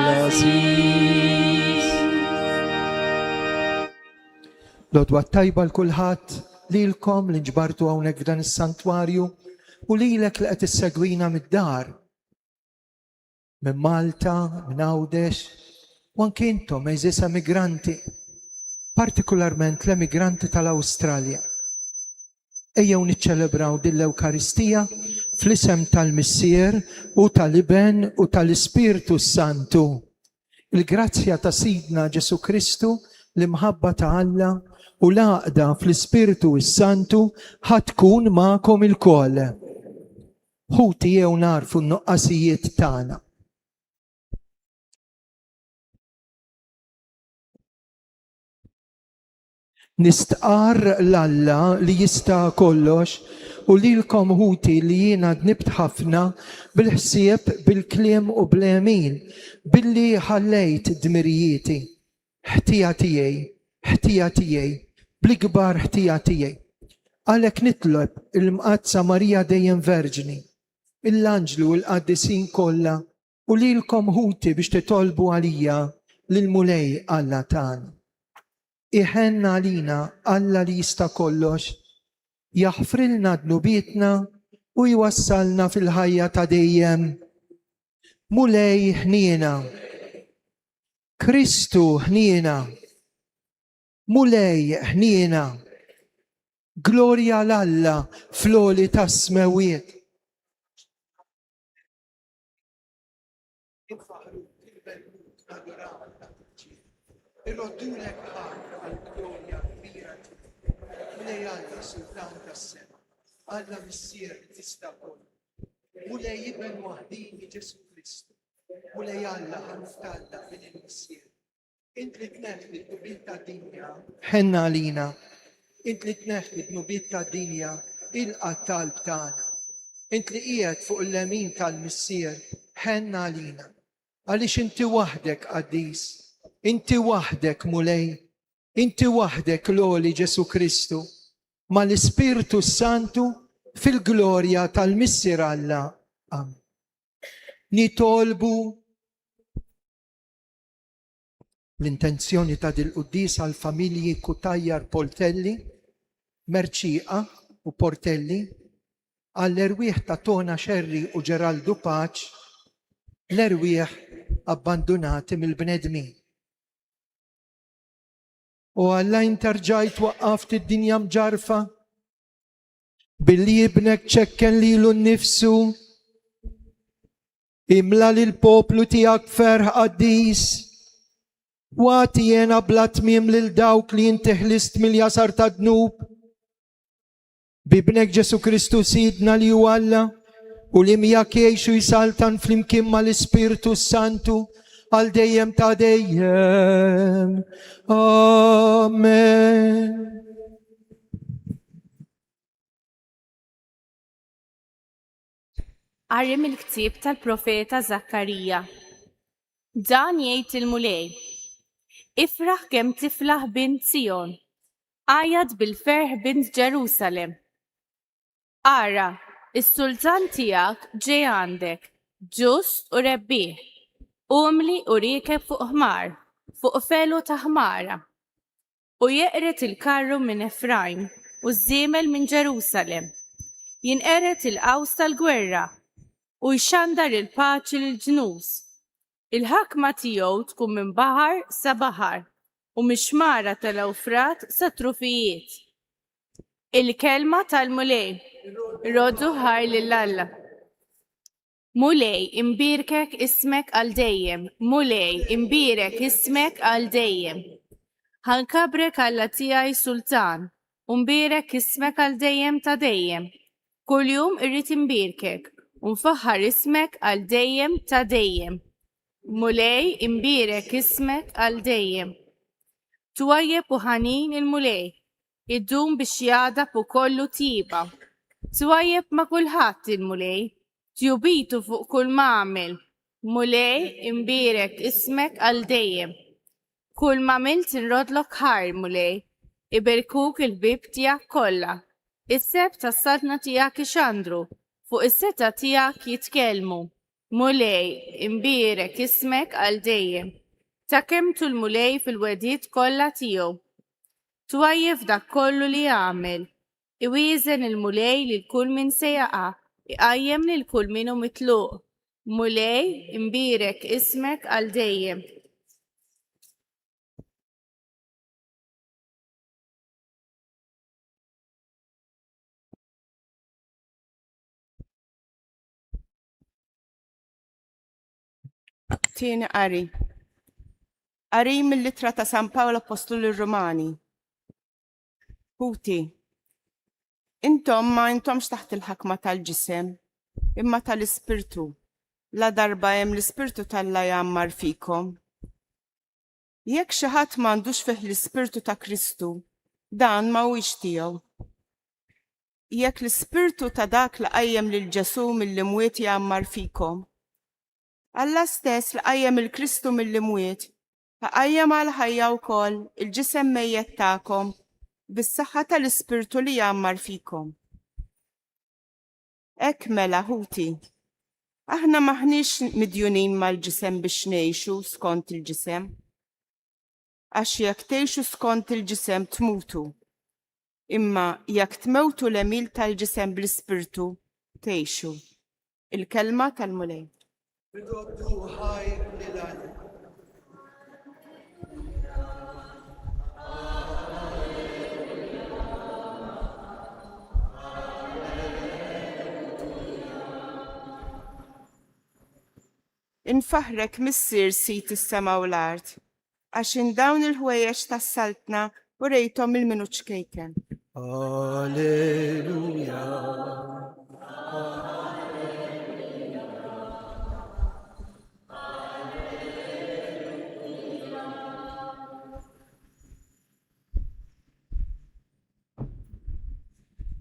l-Aziz. Lodwa tajba l-kulħadd lilkom li nġbartu hawnhekk f'dan is-santwarju u lilek li qed issegwina mid-dar minn Malta, minn Għawdex u anke intom eżis emigranti, partikolarment l-emigranti tal-Awstralja. Ejjew niċċelebraw din l-Ewkaristija fl-isem tal-Missier u tal-Iben u tal-Ispirtu Santu. Il-grazzja ta' Sidna Ġesu Kristu, l-imħabba ta' Alla u l-għaqda fl-Ispirtu Santu ħatkun ma'kom il-koll. Ħuti jew narfu n-nuqqasijiet tagħna. Nistqar l-Alla li jista' kollox u lilkom ħuti li jiena dnibt ħafna bil-ħsieb, bil-kliem u bl-emin billi ħallejt dmirijieti. Ħtija tiegħi, bl-ikbar ħtija tiegħi. Għalhekk nitlob il-Mqazza Marija dejjem Verġni, l-Anġlu u l-Qaddisin kollha u lilkom ħuti biex titolbu għalija lill-Mulej Alla tagħna. Iħenna għalina Alla li jista' kollox, jaħfrilna dnubietna u jwassalna fil-ħajja ta' dejjem. Mulej ħniena, Kristu ħniena, Mulej ħniena, glorja l-Alla fl-oli tas-smewiet. Irroddulek għal-glorja kbira Mulej Alla Sultan tas-sema, Alla Missier li tista' koll. Mulej Iben waħdini Ġesu Kristu, Mulej Alla ħanftalla minn il-Missier. Int li tneħħi d-nubiet tad-dinja ħenna għalina, int li tneħħi d-nubiet tad-dinja il-qattal b'tagħna. Int li qiegħed fuq il-lemin tal-Missier ħenna għalina. Għaliex inti waħdek Qaddis, inti waħdek Mulej, inti waħdek l-Oli Ġesu Kristu, ma l-Ispirtu Santu fil-glorja tal-Missier Alla. Amen. Nitolbu l-intenzjoni ta' dil-Quddis għal-familji Kutajjar Poltelli, Merċiqa u Portelli, għall-erwieħ ta' Tona Xerri u Ġeraldu Paċ, l-erwieħ abbandonati mill-bnedmin. U Alla intarġajt waqqaft id-dinja mġarfa billi jibnek ċekken lilu nnifsu, imla lill-poplu tiegħek ferħ Qaddis, wagħti jena bla tmiem lil dawk li inti ħlist mill-jasar ta' dnub. Bibnek Ġesu Kristu Sidna li hu Alla u li miegħek jgħixu jsaltan flimkien mal-Ispirtu Santu għal dejjem ta' dejjem. Amen. Għarrim il-ktib tal-profeta Zakkarija. Dan jgħid il-Mulej: Ifraħ kemm tiflaħ bint Sion, għajad bil-ferħ bint Ġerusalem. Ara, is-sultan tiegħek ġej għandek, ġust u rebbieħ, umli u riekeb fuq ħmar, fuq felu ta' ħmara. U jeqret il-karru minn Efraim u żiemel minn Ġerusalem. Jinqeret il-qaws tal-gwerra u jxandar il-paċi lill-ġnus. Il-ħakma tiegħu tkun minn baħar sa baħar u mixmara tal-Ewfrat sa trufijiet. Il-kelma tal-Mulej, roddu ħar lill-Alla. Mulej, imbirkek ismek għal dejjem, Mulej, imbirek ismek għal dejjem. Ħankabrek Alla tiegħi Sultan, u mbirek ismek għal dejjem ta' dejjem. Kuljum irrid imbirkek, u nfaħħar ismek għal dejjem ta' dejjem. Mulej, imbirek ismek għal dejjem. Twajjeb u ħanin il-Mulej, iddum biex jadab u kollu tiba. Twajjeb ma' kulħadd il-Mulej, tjubitu fuq kull ma'amil. Mulej, imbirek ismek għal dejjem. Kull ma'amil tinrodlok ħar, Mulej, iberkuk il-bib tiegħek kollha. Is-seb tas-saltna tiegħek ixandru, fuq is-seta tiegħek jitkellmu. مولاي إمبيرك اسمك الديم تكمت المولاي في الوديد كل تيو تويف دا كله اللي يعمل يويزن المولاي للكل من سيقع يقيم للكل منه متلوق مولاي إمبيرك اسمك الديم. تيني قري من لترة سان باولو أبوستول الروماني. هوتي انتم ما انتمش تحت الحكمة tal-ġisem imma tal-Ispirtu. La darba hemm l-Ispirtu tal-la jammar fikom. Jekk xi ħadd m'għandux fih l-Ispirtu ta' Kristu, dan mhuwiex tiegħu. Jekk l-Ispirtu ta' dak li qajjem lil Ġesu mill-imwiet jammar fikom, Alla stess li qajjem il-Kristu mill-imwiet, qajjem għal ħajja wkoll il-ġisem mejjed tagħkom bis-saħħa tal-Ispirtu li jammar fikom. Hekk mela ħuti, aħna maħniex midjunin mal-ġisem biex ngħixu skont il-ġisem. Għax jekk tgħixu skont il-ġisem tmutu, imma jekk tmewtu l-emil tal-ġisem bl-Ispirtu tgħixu. Il-kelma tal-Mulej. Bidoddu ħajr lil-għalem. Infaħrek missier sit is-sema u l-art, għax in dawn il-ħwejjeġ tas-saltna u rejthom il-minu ċkejken. Alleluja.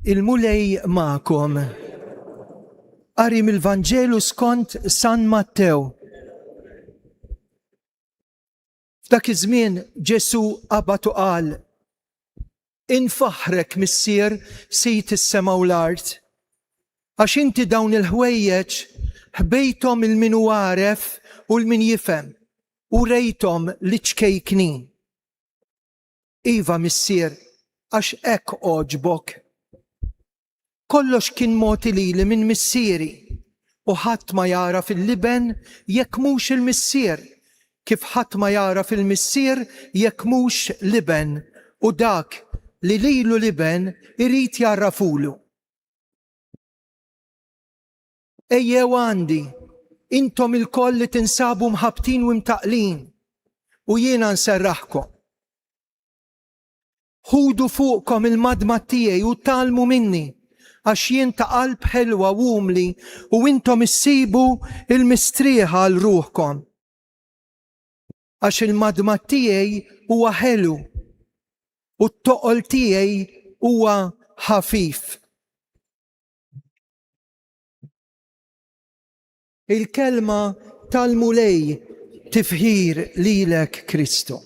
Il-mulej ma'kom. Qari mill-Vanġelu skont San Mattew. F'dak iż-żmien Ġesu qabad u qal: Infaħrek missier sit is-sema u l-art, għax inti dawn il-ħwejjeġ ħbejthom il-min hu għaref u l-min jifhem u rejthom li ċkejknin. Iva missier, għax hekk ogħġbok. Kollox kien moti lili minn missieri u ħadd ma jara fil-liben jekk mhux il-missier, kif ħadd ma jara fil-missier jekk mhux liben u dak li lilu liben irid jarrafulu. Ejjew għandi, intom il-koll li tinsabu mħabtin u mtaqlin u jiena nserraħkom. Ħudu fuqkom il-madma tiegħi u talmu minni, għax jien ta' qalb ħelwa u umli u intom issibu il-mistrieħa għal ruħkom. Għax il-madma tiegħi huwa ħelu u t-toqol tiegħi huwa ħafif. Il-kelma tal-mulej tifħir lilek Kristu.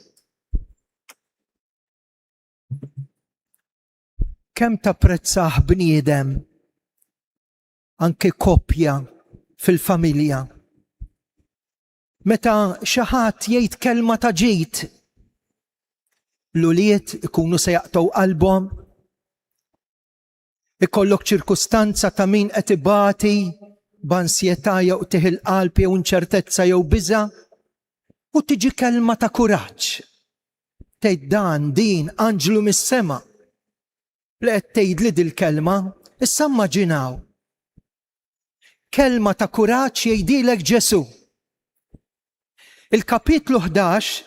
Kemm tapprezzah bniedem, anke koppja fil-familja. Meta xi ħadd jgħid kelma ta' ġid, l-uliet ikunu se jaqtgħu qalbhom, ikollok ċirkustanza ta' min qed ibati b'ansjetà jew tieħi l-qalb jew inċertezza jew biża' u tiġi kelma ta' kuraġġ. Tgħid dan din anġlu mis-sema li qed tgħidli dil-kelma, issa immaġinaw. Kelma ta' kuraġġ jgħidilek Ġesu. Il-kapitlu 11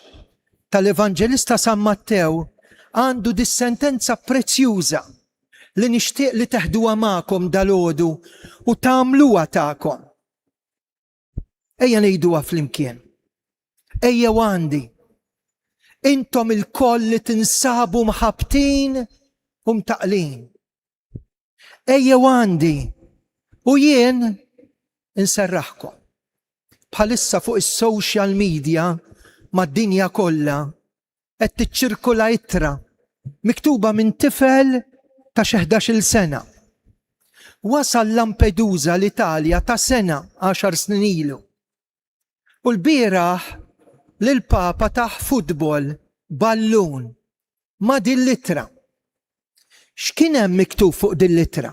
tal-Evanġelista San Mattew għandu dis-sentenza prezzjuża li nixtieq li teħduha magħkom dalgħodu u tagħmluha tagħkom. Ejja ngħiduha flimkien. Ejja għandi. Intom il-koll li tinsabu mħabtin u mtaqlin. Ejja għandi u jien inserraħkom. Bħalissa fuq is-social media mad-dinja kollha qed tiċċirkula ittra miktuba minn tifel ta' xi 11-il sena. wasal Lampedusa l-Italja ta' sena 10 snin ilu. U l-bieraħ l-Papa taħ futbol ballun ma' din-littra. X'kien hemm miktub fuq din-littra?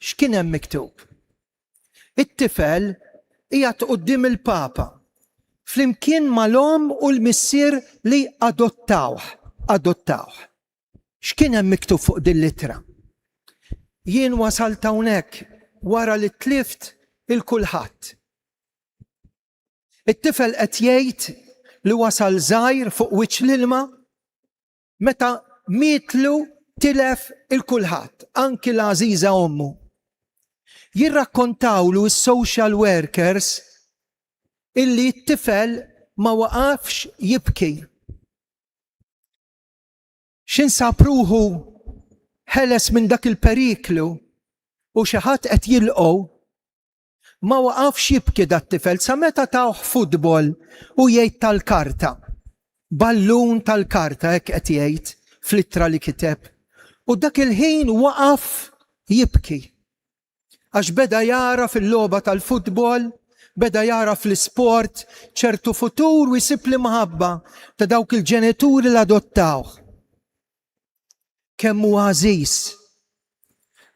X'kien hemm miktub? It-tifel qiegħed quddiem il-Papa flimkien mal-om u l-missier li adottawh. X'kien hemm miktub fuq din-littra? Jien wasalt hawnhekk wara li tlift il-kulħadd. It-tifel qed jgħid li wasal żgħir fuq wiċċ l-ilma meta mietlu tilef il-kulħadd, anki l-għażiża ommu. Jirrakkontawlu s-social workers illi t-tifel ma waqafx jibki. X'insabruħu ħeles minn dak il-periklu u xi ħadd qed jilqgħu ma waqafx jibki dat-tifel sa meta tawh futbol u jgħid tal-karta. Ballun tal-karta hekk qed jgħid fl-ittra li kiteb. U dak il-ħin waqaf jibki. Għax beda jara fil-logħba tal-futbol, beda jara fl-isport ċertu futur u jsib li maħabba ta' dawk il-ġenituri li adottawh. Kemm huwa għażiż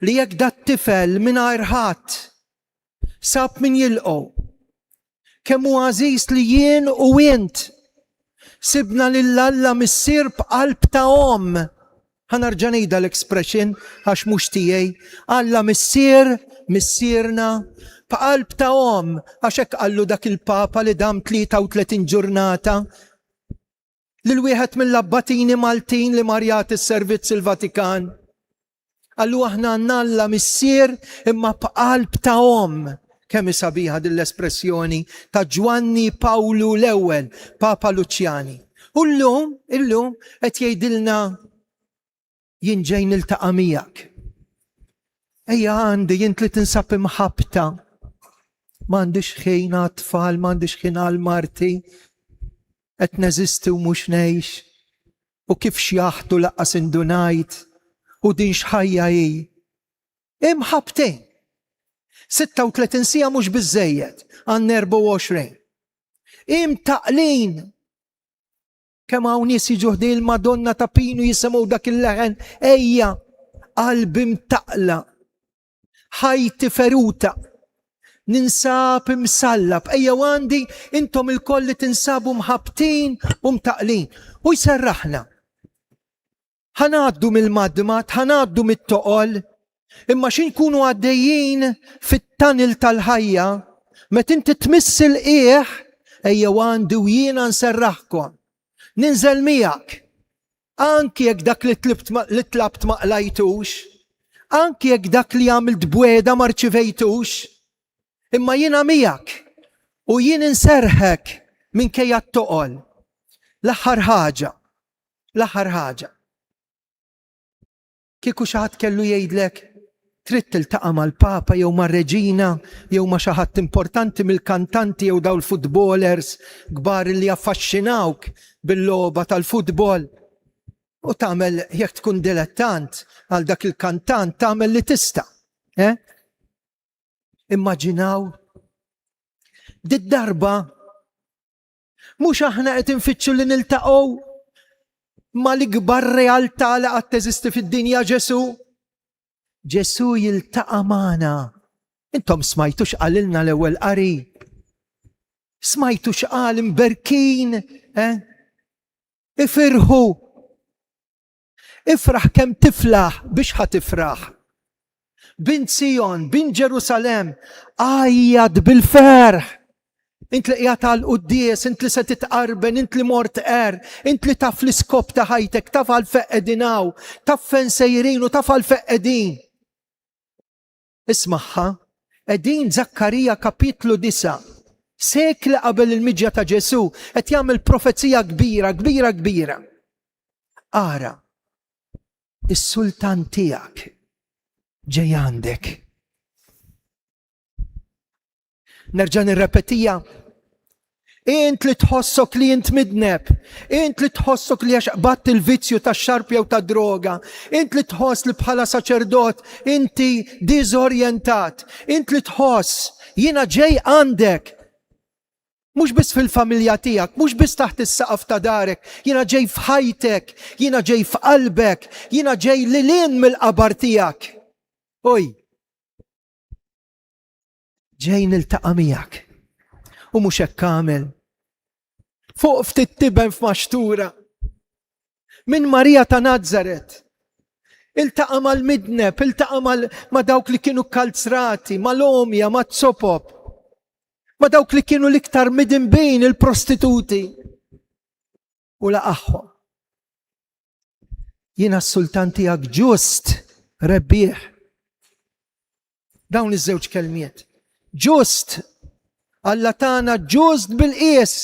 li jekk dat-tifel mingħajr ħadd sab min jilqgħu. Kemm huwa għażiż li jien u int sibna lil Alla missier b'qalb ta' om. Ħanarġa' ngħidha l-expression għax mhux tiegħi. Alla missier, missierna b'qalb ta' om għax hekk qallu dak il-Papa li dam 33 ġurnata lil wieħed mill-abbatini Maltin li marjat is-servizz il-Vatikan. Għallu aħna għandna Alla missier imma b'qalb ta' om. Kemm sabiħa din l-espressjoni ta' Giovanni Paolo l-ewwel, Papa Luċjani. U llum qed jgħidilna jien ġej niltaqa' miegħek. Ejja għandi jien li tinsab imħabbta. M'għandix ħin għat-tfal, m'għandix ħin għall-marti. Qed neżisti u mhux ngħix. U kif xjaħtu laqqas indunajt u din x'ħajja hi. Imħabbtejn. 36 sija mhux biżżejjed għandna 24. Imtaqlin. Kemm hawn nies jiġu ħdej il-Madonna ta' Pinu jisimgħu dak il-leħen ejja qalbi mtaqla. Ħajti feruta. Ninsab imsallab. Ejja għandi intom il-koll li tinsabu mħabtin u mtaqlin. U jserraħna. Ħanaddu mill-madmat, ħanaddu mit-toqol. Imma xinkunu għaddejjin fit-tanil tal-ħajja, met inti tmiss il-qiegħ, ejja għandi u jiena nserraħkom. Ninżel miegħek. Anki jekk dak li tlabt ma qlajtux, anki jekk dak li għamilt bweda ma rċivejtux, imma jiena miegħek u jien inserħek minkejja t-toqol. L-aħħar ħaġa. Kieku xi ħadd kellu jgħidlek trid tiltaqa' mal-Papa jew mar-Reġina jew ma' xi ħadd importanti mill-kantanti jew daw l-futbolers kbar li affaxxinawk bil-logħba tal-futbol. U tagħmel jekk tkun dilettant għal dak il-kantant tagħmel li tista'. Immaġinaw dit-darba mhux aħna qed infittxu li niltaqgħu ma l-ikbar realtà li qatt teżisti fid-dinja Ġesu. Ġesu jiltaqa' magħna. Intom smajtu x'qalilna l-ewwel qari. Smajtu x'qal imberkin, Ifirħu. Ifraħ kemm tiflaħ biex ħatifraħ. Bint Sion, bint Ġerusalem, għajjad bil-ferħ. Int li qiegħed għall-quddies, int li se titqarben, int li mort int li taf l-iskop ta' ħajtek, taf għal-feqqedinaw, taf fejn sejrin u taf għal-feqqedin. Ismaħħa, qegħdin Zakkarija kapitlu 9, sekli qabel il-miġja ta' Ġesu, qed jagħmel profezija kbira. Ara, is-sultan tiegħek ġej għandek. Nerġa' nirrepetija. int li tħossok li int midneb, int li tħossok li bat il-vizzju ta' xarpja u ta' droga, int li tħoss li bħala saċerdot inti dizorientat, int li tħoss jiena ġej għandek, mux bis fil-familja tijak, mux bis taħt is-saqaf ta' darek, jiena ġej f'ħajtek, jiena ġej f'qalbek, jiena ġej lilin mill-qabar tijak. Oj, ġej niltaqa' miegħek. U mhux hekk kamel. Fuq ftit tiben f'maxtura. Minn Marija ta' Nazaret. Iltaqa' mal-midneb, iltaqa' ma' dawk li kienu kalzrati, mal-omja, mat-sopop. Ma dawk li kienu l-iktar midinbin il-prostituti. U laqahom. Jiena s-sultan tiegħek ġust, rebbieħ. Dawn iż-żewġ kelmiet. Ġust, Alla tagħna ġust bil-qies.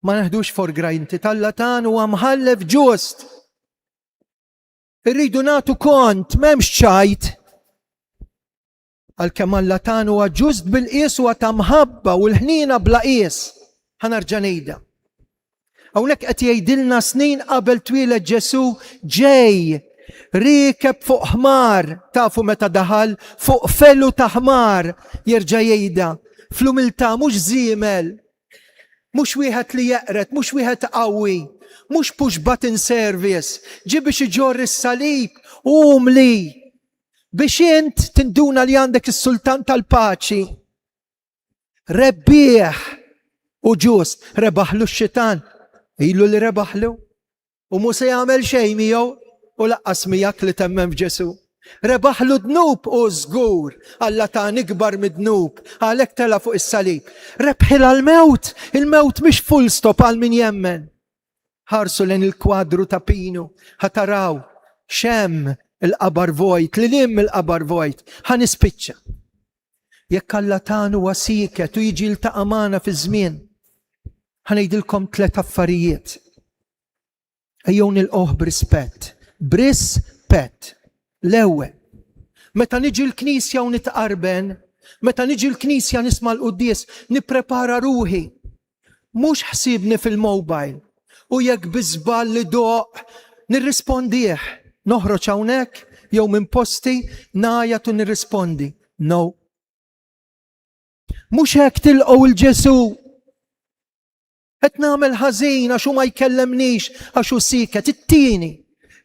Ma neħdux for granted, Alla tagħna huwa mħallef ġust. Irridu nagħtu kont, m'hemmx ċajt. Għalkemm Alla tagħna huwa ġust bil-qies huwa ta' mħabba u l-ħnina bla qies. Ħanarġa' ngħidha. Hawnhekk qed jgħidilna snin qabel twieled Ġesu ġej rikeb fuq ħmar, tafu meta daħal fuq fellu ta' ħmar, jerġa' jgħidha fl-umiltà mhux żiemel, mhux wieħed li jeqret, mhux wieħed qawwi, mhux push button service, ġib biex iġorr is-salib umli biex int tinduna li għandek is-sultan tal-paċi. Rebbieħ u ġust, rebaħlu x-xitan, ilu li rebaħlu u mhu se jagħmel xejn miegħu u laqqas miegħek li temmem f'Ġesu. Rebaħlu dnub u żgur, Alla ta' nikbar mid-dnub, għalhekk tela fuq is-salib. Rebħil għal-mewt, il-mewt mhix full stop għal min jemmen. Ħarsu lejn il-kwadru ta' Pinu, ħataraw xem il-qabar vojt, li lim il-qabar vojt, ħanispiċċa. Jekk Alla tagħna huwa siket u jiġi ltaqa' magħna fi żmien, ħanejdilkom 3 affarijiet. Ejjew nilqgħuh b'rispett. B'rispett. L-ewwel. Meta niġi l-Knisja u nitqarben, meta niġi l-Knisja nisma' l-quddies, nipprepara ruħi. Mhux ħsiebni fil-mobile u jekk biżbal li doq nirrispondih. Noħroġ hawnhekk jew minn posti ngħajjat u nirrispondi. No. Mhux hekk tilqgħu il-Ġesu. Qed nagħmel ħażin għax hu ma jkellemnix għax hu siket. It-tieni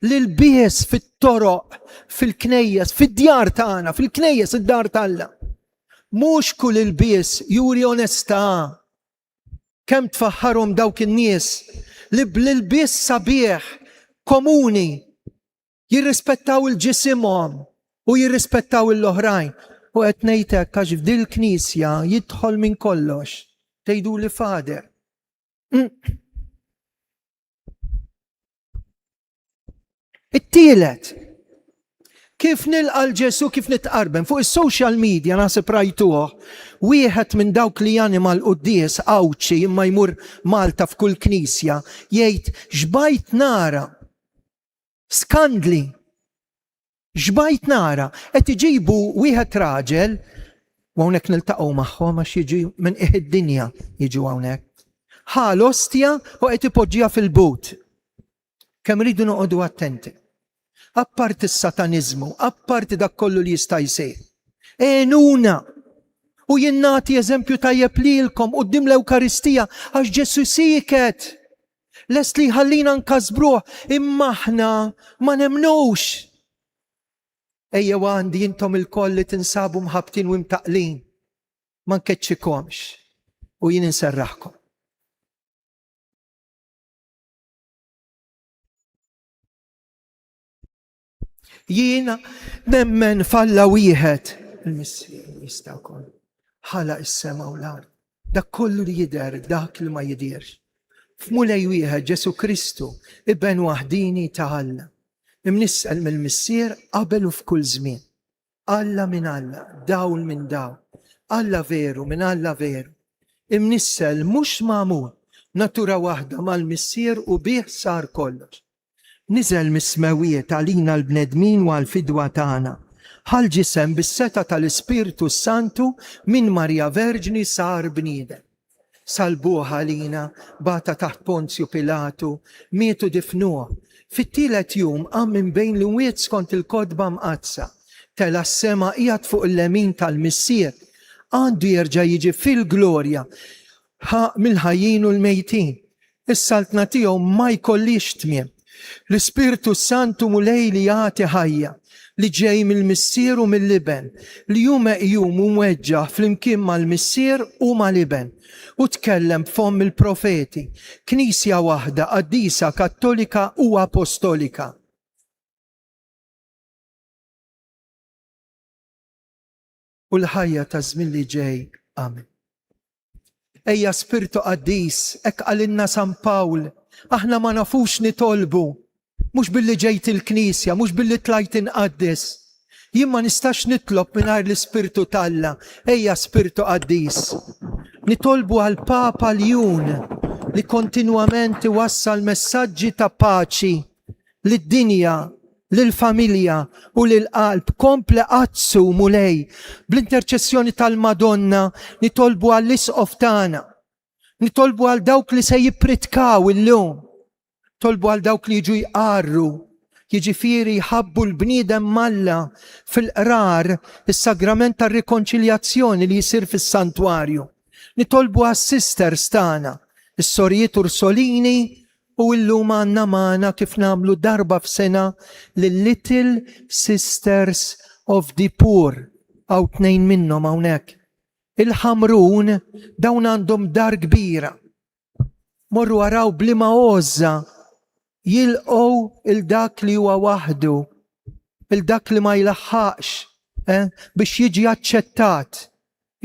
l-bies fit-toroq, fil-knejjes, fid-djar tagħna, fil-knejjes id-dar tagħna. Mhux kull il-bies juri onestà. Kemm tfaħħarhom dawk in-nies li bl-bies sabiħ komuni jirrispettaw il-ġisimhom u jirrispettaw l-oħrajn. U qed ngħidlek għax f'din il-Knisja jidħol minn kollox. Tgħiduli Fader. It-tielet, kif nilqa' l-Ġesu, kif nitqarben fuq is-social media naħseb rajtuh, wieħed minn dawk li janima l-quddies Awċi imma jmur Malta f'kull knisja jgħid xbajt nara skandli. Xbajt nara qed iġibu wieħed raġel u hawnhekk niltaqgħu magħhom għax jiġu minn id-dinja jiġu hawnhekk. Ħal ostja u qed ipoġġiha fil-but. Kemm ridu noqogħdu attenti. Apparti s-sataniżmu, apparti dak kollu li jista' jsir. Enuna. U jien nagħti eżempju tajjeb lilkom quddiem l-Ewkaristija għax Ġesu siket. Lest li ħallina nkasbruh imma aħna ma nemnux. Ejjew għandi intom il-koll li tinsabu mħabtin u mtaqlin. Ma nkeċċikomx. U jien inserraħkom. Jiena nemmen falla wieħed il-Missir jista' wkoll ħala is-sema u l-ard. Dak kollu li jidher, dak li ma jidirx. F'mulej wieħed Ġesu Kristu ibben waħdini ta' Alla. Imnissel mill-Missier qabel u f'kull żmien. Alla minn Alla, dawl minn dawl. Alla veru minn Alla veru. Imnissel mhux magħmul natura waħda mal-Missier u bih sar kollox. Niżel mis-smawijiet għalina l-bnedmin u għal-fidwa tagħna. Ħal ġisem bis-seta tal-Ispiritu Santu minn Marja Verġni sar bniedem. salbuħa lina, bata taħt Ponzju Pilatu, mietu difnuh. Fit-tielet jum qam minn bejn l-imwiet skont il-kodba mqazza. Tela s-sema qiegħed fuq il-lemin tal-Missier. Għandu jerġa' jiġi fil-glorja mill-ħajjin u l-mejtin. Is-saltna tiegħu ma jkollix tmiem. L-Ispirtu Santu mulej li jagħti ħajja li ġej mill-Missier u mill-Liben, li jum u mweġġa fl-imkien mal-Missier u mal-Liben. U tkellem f'fomm il-profeti, knisja waħda qaddisa kattolika u apostolika. U l-ħajja ta' żmien li ġej. Amen. Ejja Spiritu qaddis, hekk qalilna San Pawl, aħna ma nafux nitolbu, mhux billi ġejt il-Knisja, mhux billi tlajt inqaddis. Jien ma nistax nitlob mingħajr l-Ispirtu talla, ejja Spiritu qaddis. Nitolbu għal Papa Ljun li kontinwament iwassal messaġġi ta' paċi lid-dinja, lill-familja u lill-qalb, komple qazzu mulej. Bl-interċessjoni tal-Madonna nitolbu għall-isqof tagħna, nitolbu għal dawk li se jippritkaw illum, tolbu għal dawk li jiġu jqarru, jiġifieri jħabbu l-bniedem malla fil-qrar is-sagrament tar-rikonċiljazzjoni li jsir fis-santwarju. Nitolbu għas-sisters tagħna, is-Sorjiet Ursolini, u illum għandna magħna kif nagħmlu darba f'sena lill-Little Sisters of the Poor, għaw tnejn minnhom hawnhekk. Il-Ħamrun dawn għandhom dar kbira. Morru waraw bliema għoża jilqgħu il-dak li huwa waħdu, il-dak li ma jlaħħaqx biex jiġi aċċettat,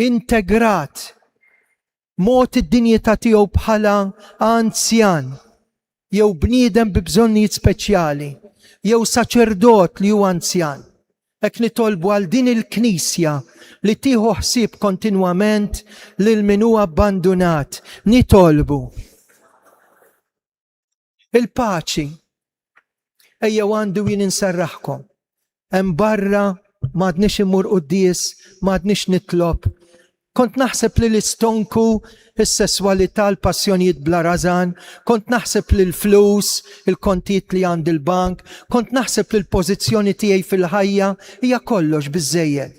integrat, mod id-dinjità tiegħu bħala anzjan, jew bniedem bi bżonnijiet speċjali, jew saċerdot li huwa anzjan. Hekk nitolbu għal din il-Knisja li tieħu ħsieb kontinwament lil min huwa abbandunat. Nitolbu il-paċi. Ejja għandu jien inserraħkom. Hemm barra m'għadniex immur qudies, m'għadniex nitlob. Kont naħseb li l-istonku, is-sesswalità, l-passjonijiet bla rażan, kont naħseb li l-flus, il-kontijiet li għand il-bank, kont naħseb li l-pożizzjoni tiegħi fil-ħajja hija kollox biżżejjed.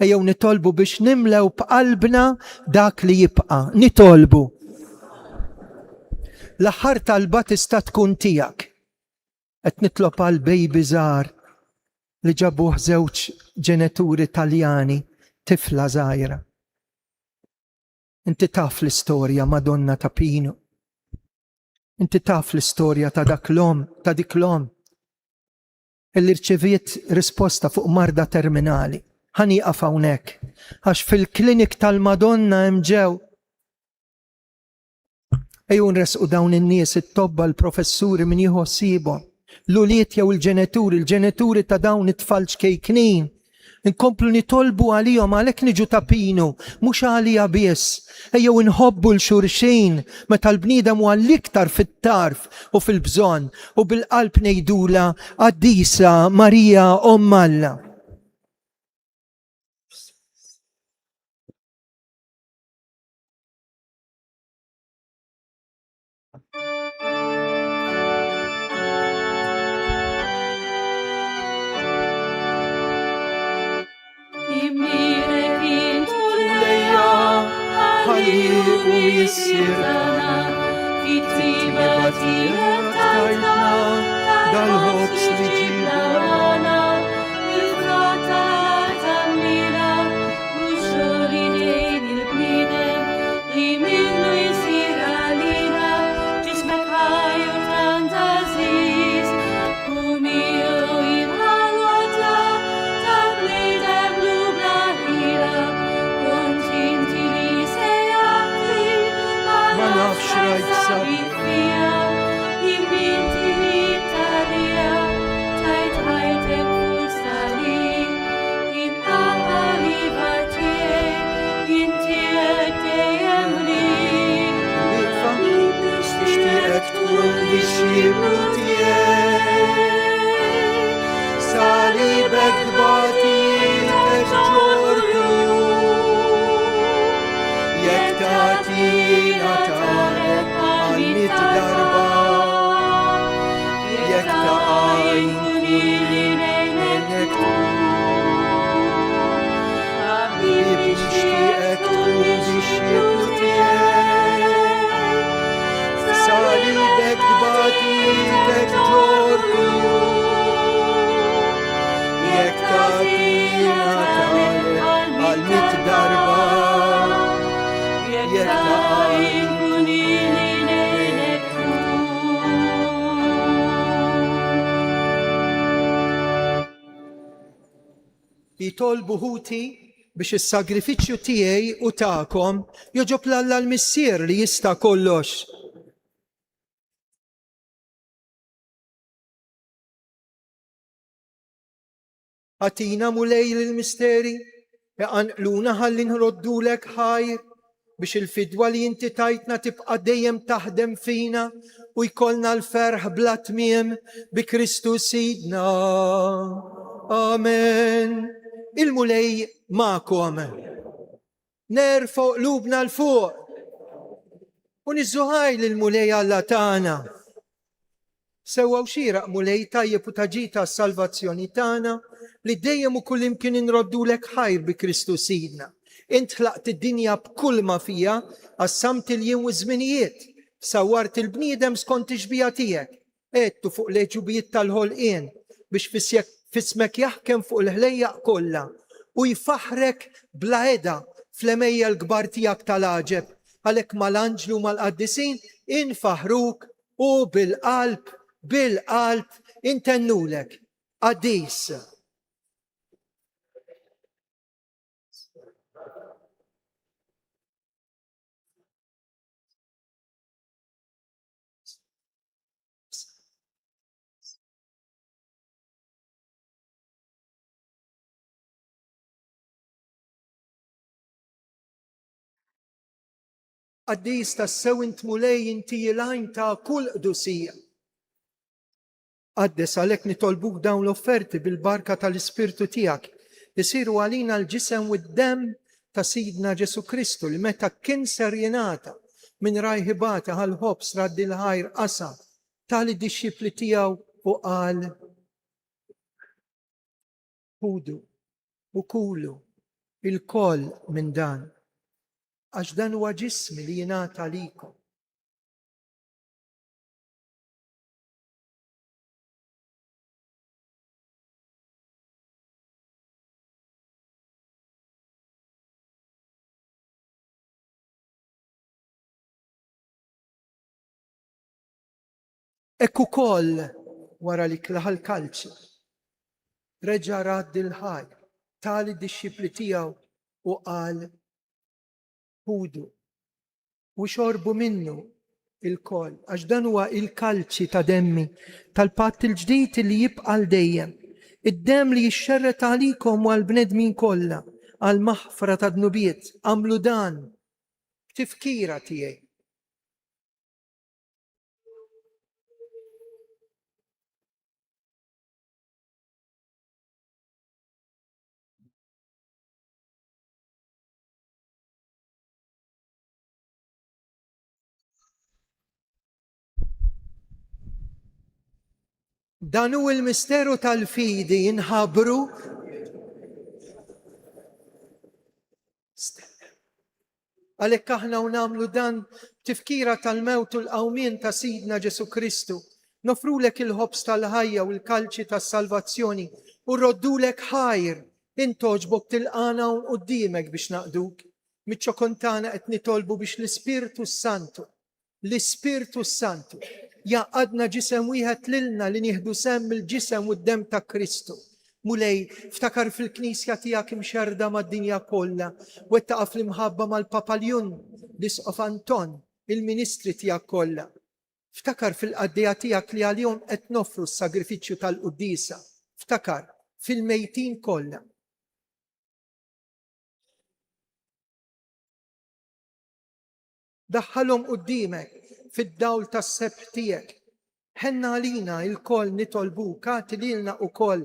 Ejjew nitolbu biex nimlew b'qalbna dak li jibqa'. Nitolbu. L-aħħar talba tista' tkun tiegħek. Qed nitlob għal bejbi żgħar li ġabuh żewġ ġenituri Taljani, tifla żgħira. Inti taf l-istorja Madonna ta' Pino. Inti taf l-istorja ta' dik l-om illi rċeviet risposta fuq marda terminali. Ħanieqaf hawnhekk għax fil-klinik tal-Madonna hemm ġew. Ejju nresqu dawn in-nies it-tobba l-professuri min jieħu ħsiebhom, l-uliet jew il-ġenituri ta' dawn it-tfal ċkejknin. Inkomplu nitolbu għalihom għalhekk niġu ta' Pino, mhux għalija biss. Ejjew inħobbu l-xulxin meta l-bniedem huwa l-iktar fit-tarf u fil-bżonn u bil-qalb ngħidula Qaddisa Marija Omm Alla. Dal-ħobs li ġibna il-frata tammira uxxoli lejn il-bniedem li minnu jisir għalina ġismek ħajju tant aziz u miegħu jinħalwotla ta' bniedem lubna ħira kont inti li sejjaqli ma nafx rajt sabi fija jimminti li Talija tajt ħajtek fustali jinqaqa li battiek jintiek dejjem li Nixtieqek tkun ix-xibru tiegħek. Salibek dbatijiet ġorru. Jekk tatina talek għal-mit darba jekk taqajn minnek Habibi nixtieqek tkun bix-xieklu tiegħek salibek dbatik ġorku jekk tatina talek għal-mit darba jekk taqajn jitolbu ħuti biex is-sagrifiċċju tiegħi u tagħkom joġob l-Alla l-Missier li jista' kollox. Għatina mulej l-misteri, għanqluna ħalli nroddulek ħajr biex il-fidwa li inti tajtna tibqa' dejjem taħdem fina u jkollna l-ferħ bla tmiem bi Kristu Sidna. Amen. Il-mulej ma'kom. Nerfgħu qlubna l-fuq u niżżuħaj lill-mulej Alla tagħna. Sewwa xieraq mulej tajjeb u taġita s-salvazzjoni tagħna li dejjem u kullimkien inroddulek ħajr bi Kristu Sidna. Int ħlaqt id-dinja b'kull ma fija, qassamt il-jiem u żminijiet, sawwart il-bniedem skont ix-xbija tiegħek, għedtu fuq leġubijiet tal-ħolqien biex fismek jaħkem fuq il-ħlejjaq kollha u jfaħrek bla eda fl-emejja l-kbar tiegħek tal-għaġeb għalhekk mal-anġlu mal-qaddisin infaħruk u bil-qalb intennulek. Qaddis. Qaddis tassew int mulej inti jilajn ta' kull qdusija. Qaddes għalhekk nitolbuk dawn l-offerti bil-barka tal-Ispirtu tiegħek isiru għalina l-ġisem u d-demm ta' Sidna Ġesu Kristu li meta kien ser jingħata minn rajħibata għal-ħobs raddi l-ħajr qasa tal-disċipli tiegħu u qal ħudu u kulu il-koll minn dan għax dan huwa ġismi li jingħata għalikom. Ekku koll wara li klaħal kalċi, reġa raddi l-ħaj, tali disċipli tiegħu u qal ħudu u xorbu minnu il-koll, għax dan huwa il-kalċi ta' demmi tal-patt il-ġdid li jibqa' dejjem. Id-demm li jixxerret għalikom u għall-bnedmin kollha għall-maħfra ta' dnubiet għamlu dan tifkira tiegħi. Dan hu il-misteru tal-fidi jinħabru għalhekk aħna u nagħmlu dan tifkira tal-mewt u l-qawmien ta' Sidna Ġesu Kristu. Nofrulek il-ħobs tal-ħajja u l-kalċi tas-salvazzjoni u roddulek ħajr intoġbok tilqana u qudiemek biex naqduk. Miċ-ċokontana qed nitolbu biex l-Ispirtu Santu jaqadna ġisem wieħed lilna li nieħdu semm il-ġisem u d-demm ta' Kristu. Mulej, ftakar fil-Knisja tiegħek imxerda mad-dinja kollha, wettaqa' fl-imħabba mal-Papaljon, l-Isqof Anton, il-Ministri tiegħek kollha. Ftakar fil-qaddija tiegħek li għalihom qed nofru s-sagrifiċċju tal-Qudiesa. Ftakar fil-mejtin kollha. Daħħalhom qudiemek fid-dawl tas-sebt tiegħek. Ħenna għalina il-koll nitolbuk, għati lilna ukoll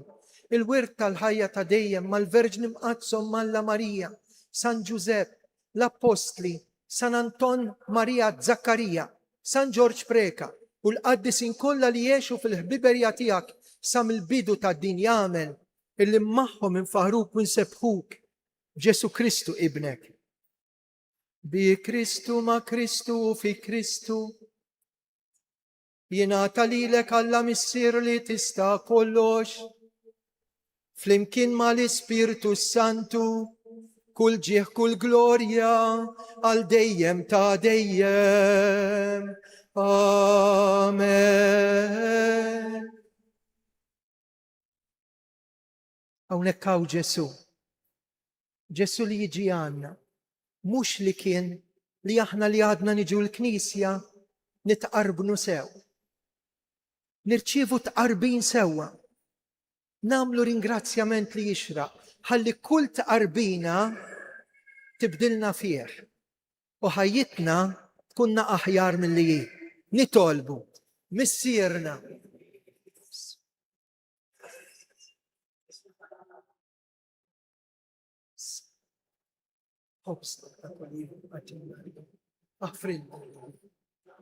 il-wirt tal-ħajja ta' dejjem mal-Verġni Mqazzom Malla Marija, San Ġusepp, l-Apostli, San Anton Marija Zakkarija, San George Preka u l-qaddisin kollha li jiexu fil-ħbiberja tiegħek sa mill-bidu tad-din jagħmel illi magħhom infaħruk u nsebħuk Ġesu Kristu ibnek. Bi Kristu ma' Kristu u fi Kristu jingħata lilek Alla missier li tista' kollox flimkien mal-Ispirtu Santu kull ġieħ kull glorja għal dejjem ta' dejjem. Amen. Hawnhekk hawn Ġesu. Ġesu li jiġi għandna. Mhux li kien li aħna li għadna niġu l-Knisja nitqarbnu sew. Nirċievu tqarbin sewwa. Namlu ringrazzjament li jixraq ħalli kull tqarbina tibdilna fih u ħajjitna tkunna aħjar milli hi. Nitolbu missierna. Aħfrin,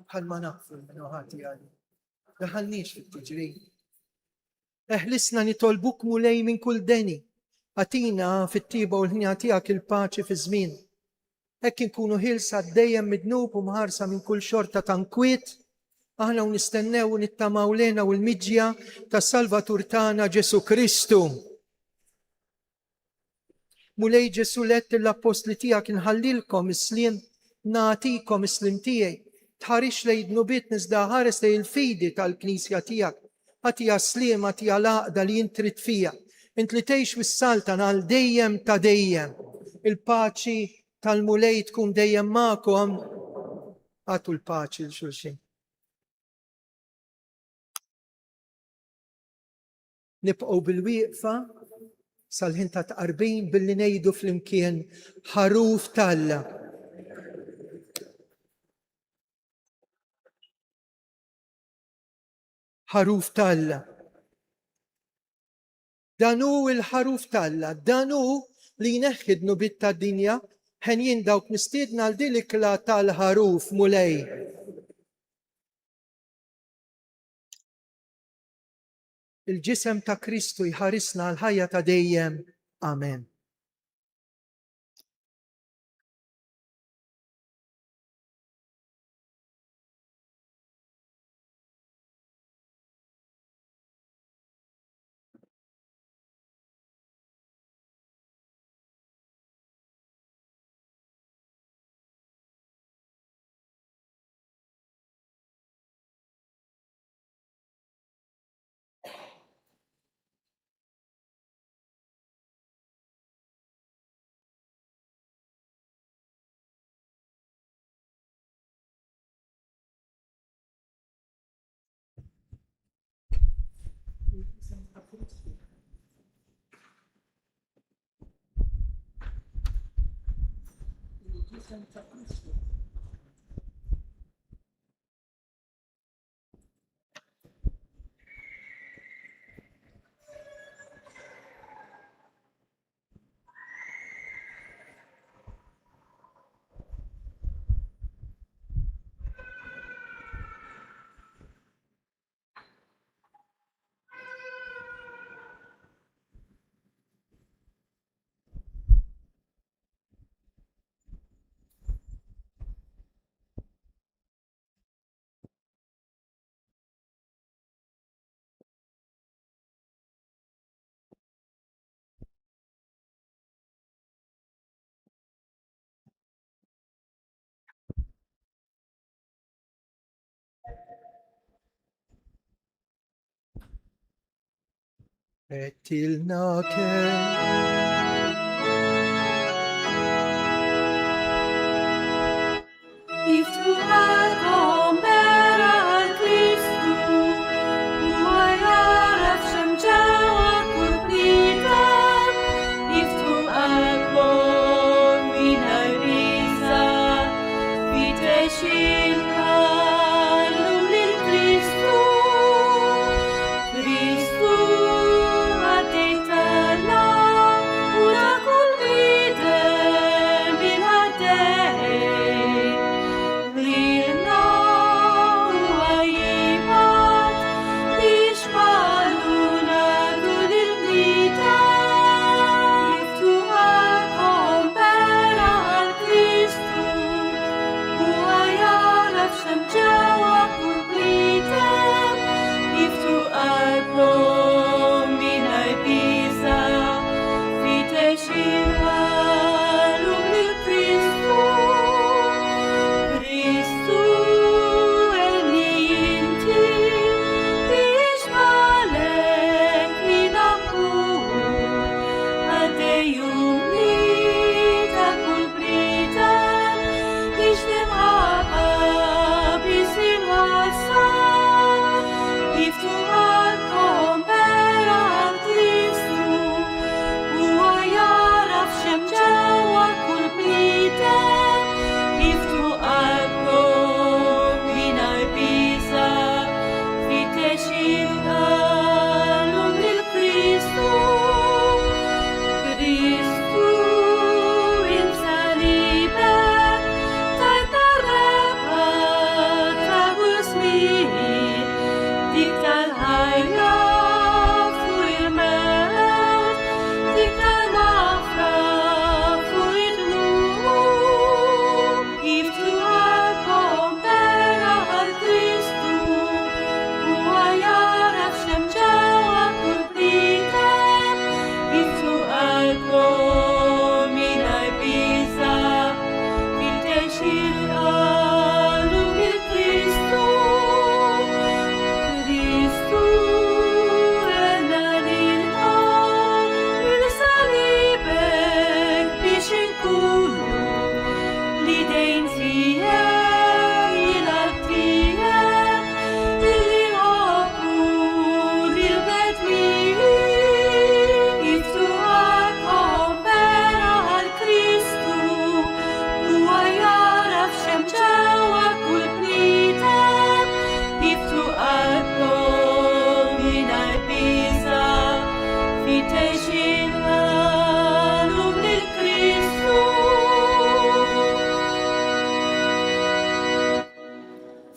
bħal ma naqfru minn ħati għali. Daħalniex fit-tiġrin. Eħlisna nitolbuk mulej minn kull deni. Għatina fit-tiba u l-ħnija tiegħek il-paċi fi żmien. Hekk inkunu ħilsa dejjem midnub u mħarsa minn kull xorta ta' nkwiet, aħna u nistennew u nittamaw lena u l-miġja ta' Salvatur tagħna Ġesu Kristu. Mulej Ġesu lett l-apostli tiegħek inħallilkom is-sliem nagħtikom is-slim tiegħi. Tħarix lejn nubiet niżda ħares lejn il-fidi tal-Knisja tiegħek. Għatija sliem, għatija laqda li jintrit fija. Int li tgħix mis-saltan għal dejjem ta' dejjem. Il-paċi tal-mulej tkun dejjem magħkom. Għatu l-paċi l-xulxin. Nibqgħu bil-wieqfa sal-ħin ta' tqarbin billi ngħidu flimkien ħaruf Talla. ħaruf Talla. Danu il-ħaruf Talla, danu li jneħħidnu bit-tad-dinja ħen jindawk mistiedna għal dilikla tal-ħaruf mulej. Il-ġisem ta' Kristu jħarisna l-ħajja ta' dejjem. Amen. Tilna Iftuħalkom bera għal-Kristu, huwa jaraf xemġewa kull bniedem. Iftuħalkom mingħajr risa, fit-għexin ħallu lil-Kristu. Kristu għaddejtana u ta' kull bniedem bil-ħaddej.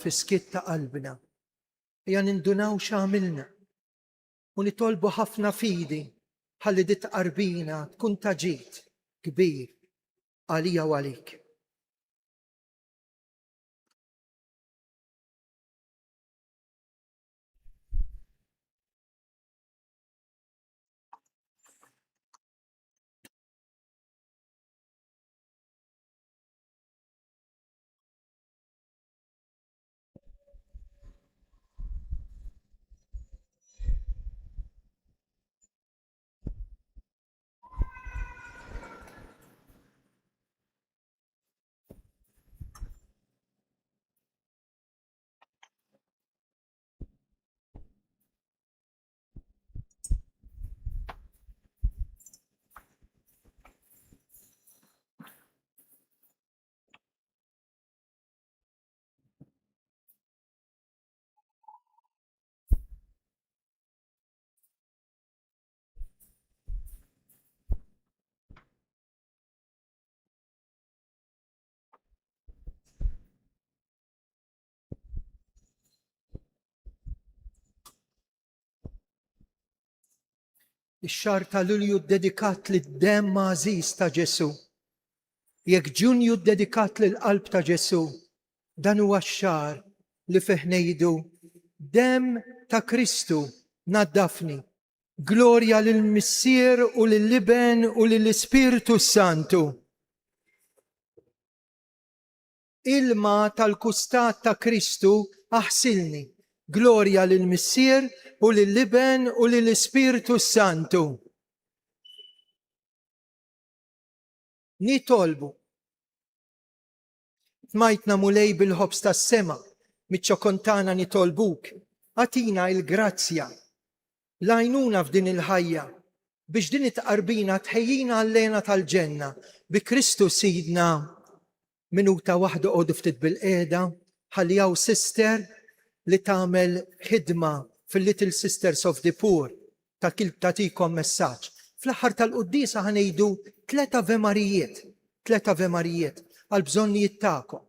fi skitt ta' qalbna. Ejja nindunaw x'għamilna u nitolbu ħafna fidi ħalli dit qarbina tkun ta' ġid kbir għalija u għalik. Ix-xahar ta' Lulju ddedikat lid-demm għażiż ta' Ġesu. Jekk Ġunju ddedikat lill-qalb ta' Ġesu, dan huwa x-xahar li fih ngħidu demm ta' Kristu naddafni. Glorja lill-Missier u lill-Iben u lill-Ispiritu Santu. Ilma tal-kustat ta' Kristu aħsilni. Glorja lill-Missier u lill-Iben u lill-Ispiritu Santu. Nitolbu. Tmajtna mulej bil-ħobs tas-sema, miċ-ċokontana nitolbuk, għatina il-grazzja, lajnuna f'din il-ħajja, biex din it-qarbina tħejjina għall-lena tal-ġenna, bi Kristu Sidna. Minuta waħda qodu ftit bil-qeda, ħalli hawn sister li tagħmel ħidma fil-Little Sisters of the Poor ta' kif tagħtikom messaġġ. Fl-aħħar tal-qudiesa ħanejdu 3 Ave Marijiet għal bżonnijiet tagħkom.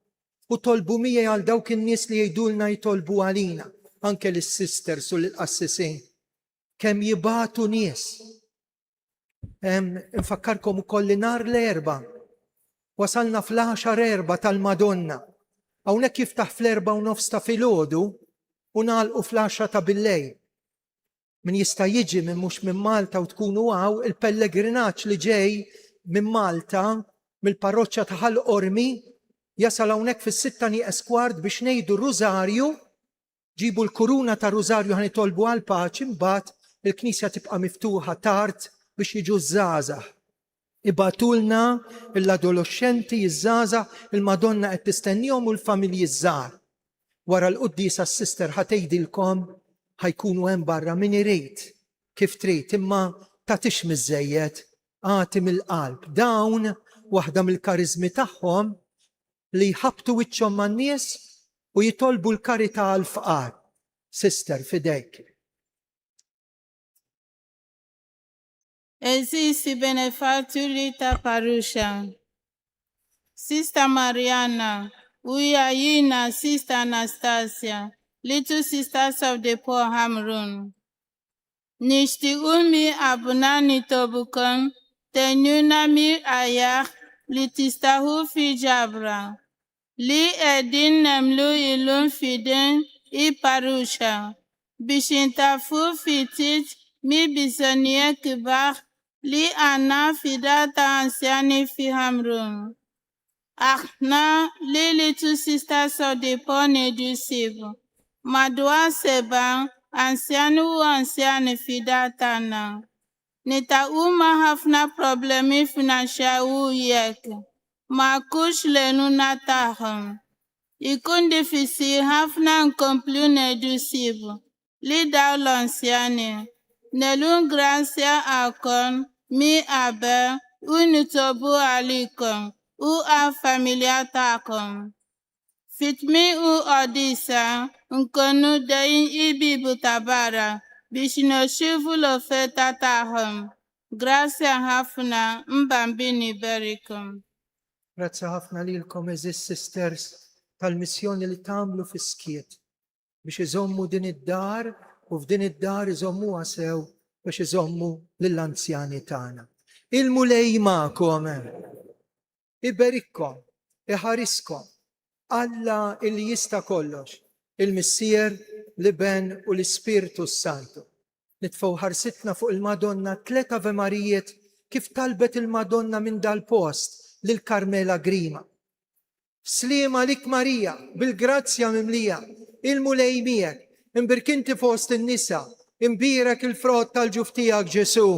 U tolbu miegħi għal dawk in-nies li jgħidulna jtolbu għalina, anke lis-sisters u lill-qassisin. Kemm jibatu nies. Infakkarkom ukoll li nhar l-erba' wasalna fl-10 tal-Madonna. Hawnhekk jiftaħ fl-4:30 ta' filgħodu u nagħlqu fl-10 ta' billejl. Min jista' jiġi minn mhux minn Malta u tkunu hawn il-pellegrinaġġ li ġej minn Malta mill-parroċċja ta' Ħall-Qormi jasal hawnhekk fis-6:15 biex ngħidu r-Rużarju, ġibu l-kuruna ta' Rużarju ħanitolbu għal paċi, mbagħad il-Knisja tibqa' miftuħa tard biex jiġu żgħażagħ. Ibatulna l-adolescenti iż-żgħażagħ il-Madonna qed tistennihom u l-familji żgħar. Wara l-qudiesa s-sister ħatejdilkom ħajkunu hemm barra min irid kif trid imma tagħtix miżejjed għati mill-qalb. Dawn waħda mill-kariżmi tagħhom li jħabbtu wiċċhom man-nies u jitolbu l-karità għall-fqar. Sister fidejk. Eżisti benefatturi ta' parusha. Sister Mariana, Uyayina, Sister Anastasia, Little Sisters of the Poor Hamrun. Nishtiumi abunani tobukum, tenyunami ayah, litistahu fi jabra. Li edin nemlu ilun fiden I parusha. Bishintafu fitit mi bisoniye kibar, li ana fidata ansiani fi Hamrun. Ahna li Little Sisters of the Poor Nedusive. Madwa seba ansiani u ansiani fidatana. Nita hafna problemi financial u yek. Makush lenu nataham. Ikun difficile hafna incomplu nedusive. Li daw lansiani. Nelun gracia akon mi abe unitobu alikon. U a familia takom. Fitmi u odisa, nkonu dein ibi butabara, bishino shivu lo feta tahom. Grazie ħafna mbambini berikum. Grazzi ħafna lilkom eżis sisters tal-missjoni li tagħmlu fis-skiet biex iżommu din id-dar u f'din id-dar iżommuha sew biex iżommu lill-anzjani tagħna. Il-mulej magħkom, iberikkom, iħariskom, Alla illi jista' kollox, il-Missier, l-Iben u l-Ispirtu Santu. Nitfgħu ħarsitna fuq il-Madonna 3 Ave Marijiet kif talbet il-Madonna minn dal-post lil Karmela Grima. Slima lik Marija, bil-grazzja mimlija, il-mulej miegħek, imbirkinti fost in-nisa, imbirek il-frott tal-ġuf tiegħek Ġesu.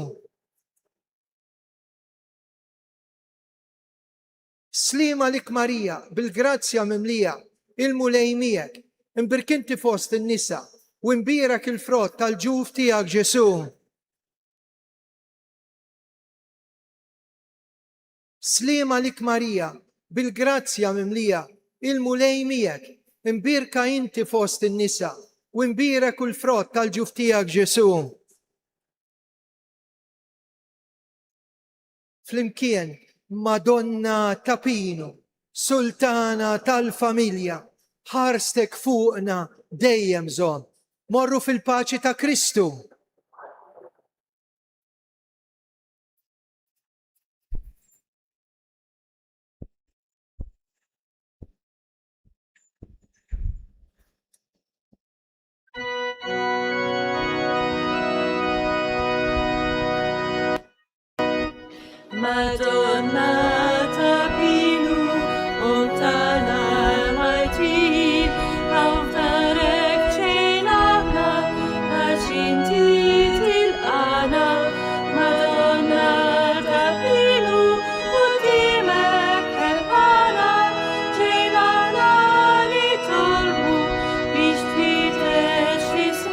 Slima lik Marija, bil-grazzja mimlija, il-mulej miegħek, imbirkinti fost in-nisa, u imbirek il-frott tal-ġuf tiegħek Ġesu. Slima lik Marija, bil-grazzja mimlija, il-mulej miegħek, imbirka inti fost in-nisa, u imbirek il-frott tal-ġuf tiegħek Ġesu. Flimkien, Madonna Tapinu, Sultana tal-familja, ħarstek fuqna dejjem żomm. Morru fil-paċi ta' Kristu. Madonna